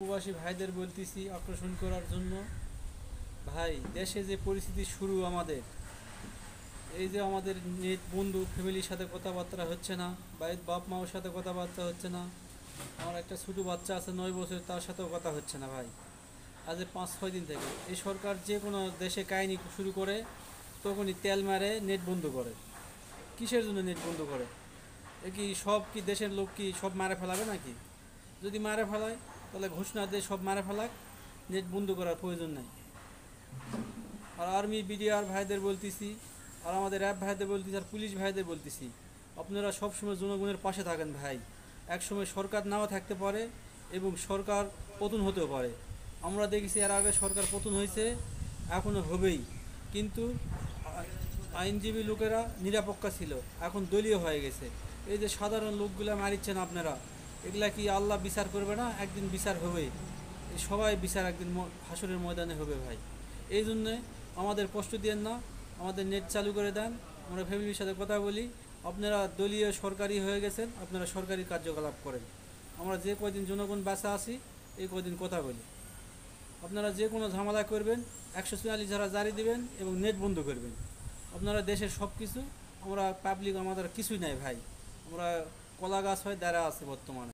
প্রবাসী ভাইদের বলতেছি আকর্ষণ করার জন্য। ভাই, দেশে যে পরিস্থিতি শুরু আমাদের, এই যে আমাদের নেট বন্ধু ফ্যামিলির সাথে কথাবার্তা হচ্ছে না, বাড়ির বাপ মার সাথে কথাবার্তা হচ্ছে না। আমার একটা ছোটো বাচ্চা আছে 9 বছর, তার সাথেও কথা হচ্ছে না ভাই। আজ 5-6 দিন থেকে এই সরকার যে কোনো দেশে কাহিনী শুরু করে তখনই তেল মারে, নেট বন্ধ করে। কিসের জন্য নেট বন্ধ করে? এ কি সব কি দেশের লোক কি সব মারে ফেলাবে নাকি? যদি মারে ফেলায় তাহলে ঘোষণা দিয়ে সব মারে ফেলাক, নেট বন্ধ করার প্রয়োজন নাই। আর আর্মি বিডিআর ভাইদের বলতেছি, আর আমাদের র্যাব ভাইদের বলতেছি, আর পুলিশ ভাইদের বলতেছি, আপনারা সবসময় জনগণের পাশে থাকেন ভাই। একসময় সরকার নাও থাকতে পারে এবং সরকার পতন হতেও পারে। আমরা দেখেছি এর আগে সরকার পতন হয়েছে, এখনও হবেই। কিন্তু আইনজীবী লোকেরা নিরপেক্ষ ছিল, এখন দলীয় হয়ে গেছে। এই যে সাধারণ লোকগুলা মারিচ্ছেন আপনারা, এগুলা কি আল্লাহ বিচার করবে না? একদিন বিচার হবে। এই সবাই বিচার একদিন হাসরের ময়দানে হবে ভাই। এই জন্যে আমাদের কষ্ট দিয়েন না, আমাদের নেট চালু করে দেন, আমরা ফ্যামিলির সাথে কথা বলি। আপনারা দলীয় সরকারি হয়ে গেছেন, আপনারা সরকারি কার্যকলাপ করেন। আমরা যে কদিন জনগণ বাঁচা আছি এই কদিন কথা বলি। আপনারা যে কোনো ঝামেলা করবেন 144 ধারা জারি দিবেন এবং নেট বন্ধ করবেন। আপনারা দেশের সব কিছু, আমরা পাবলিক আমাদের কিছুই নাই ভাই। আমরা কলা গাছ হয়ে দাঁড়া আছে বর্তমানে।